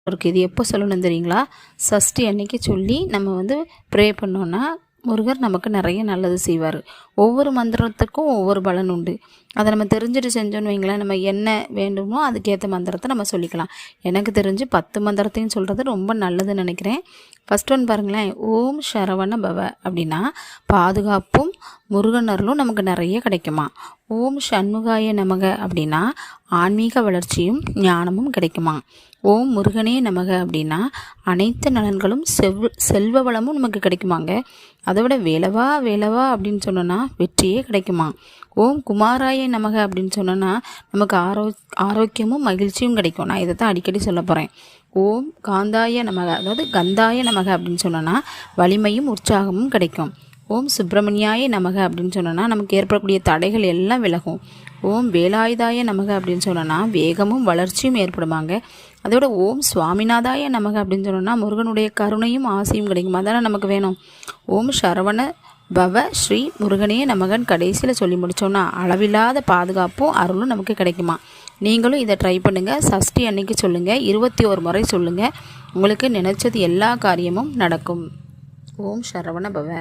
இருக்குது. இது எப்போ சொல்லணும் தெரியுங்களா? சஷ்டி அன்னைக்கு சொல்லி நம்ம ப்ரே பண்ணோன்னா முருகர் நமக்கு நிறைய நல்லது செய்வார். ஒவ்வொரு மந்திரத்துக்கும் ஒவ்வொரு பலன் உண்டு. அதை நம்ம தெரிஞ்சுட்டு செஞ்சோன்னு வைங்களேன், நம்ம என்ன வேண்டுமோ அதுக்கேற்ற மந்திரத்தை நம்ம சொல்லிக்கலாம். எனக்கு தெரிஞ்சு 10 மந்திரத்தையும் சொல்கிறது ரொம்ப நல்லதுன்னு நினைக்கிறேன். ஃபஸ்ட் ஒன் பாருங்களேன், ஓம் சரவண பவ அப்படின்னா பாதுகாப்பும் முருகன் அருளும் நமக்கு நிறைய கிடைக்குமா. ஓம் சண்முகாய நமக அப்படின்னா ஆன்மீக வளர்ச்சியும் ஞானமும் கிடைக்குமா. ஓம் முருகனே நமக அப்படின்னா அனைத்து நலன்களும் செல்வ வளமும் நமக்கு கிடைக்குமாங்க. அதை விட வேலவா வேலவா அப்படின்னு சொன்னோன்னா வெற்றியே கிடைக்குமா. ஓம் குமாராய நமக அப்படின்னு சொன்னோன்னா நமக்கு ஆரோக்கியமும் மகிழ்ச்சியும் கிடைக்கும். நான் இதை தான் அடிக்கடி சொல்ல போகிறேன். ஓம் காந்தாய நமக, அதாவது கந்தாய நமக அப்படின்னு சொன்னோன்னா வலிமையும் உற்சாகமும் கிடைக்கும். ஓம் சுப்பிரமணியாய நமக அப்படின்னு சொன்னோன்னா நமக்கு ஏற்படக்கூடிய தடைகள் எல்லாம் விலகும். ஓம் வேலாயுதாய நமக அப்படின்னு சொன்னோன்னா வேகமும் வளர்ச்சியும் ஏற்படுமாங்க. அதோட ஓம் சுவாமிநாதாய நமக அப்படின்னு சொன்னோன்னா முருகனுடைய கருணையும் ஆசையும் கிடைக்கும். அதானே நமக்கு வேணும். ஓம் சரவண பவ ஸ்ரீ முருகனே நமகன் கடைசியில் சொல்லி முடித்தோன்னா அளவில்லாத பாதுகாப்பும் அருளும் நமக்கு கிடைக்குமா. நீங்களும் இதை ட்ரை பண்ணுங்கள். சஷ்டி அன்னைக்கு சொல்லுங்கள், 21 முறை சொல்லுங்கள். உங்களுக்கு நினைச்சது எல்லா காரியமும் நடக்கும். ஓம் சரவண பவ.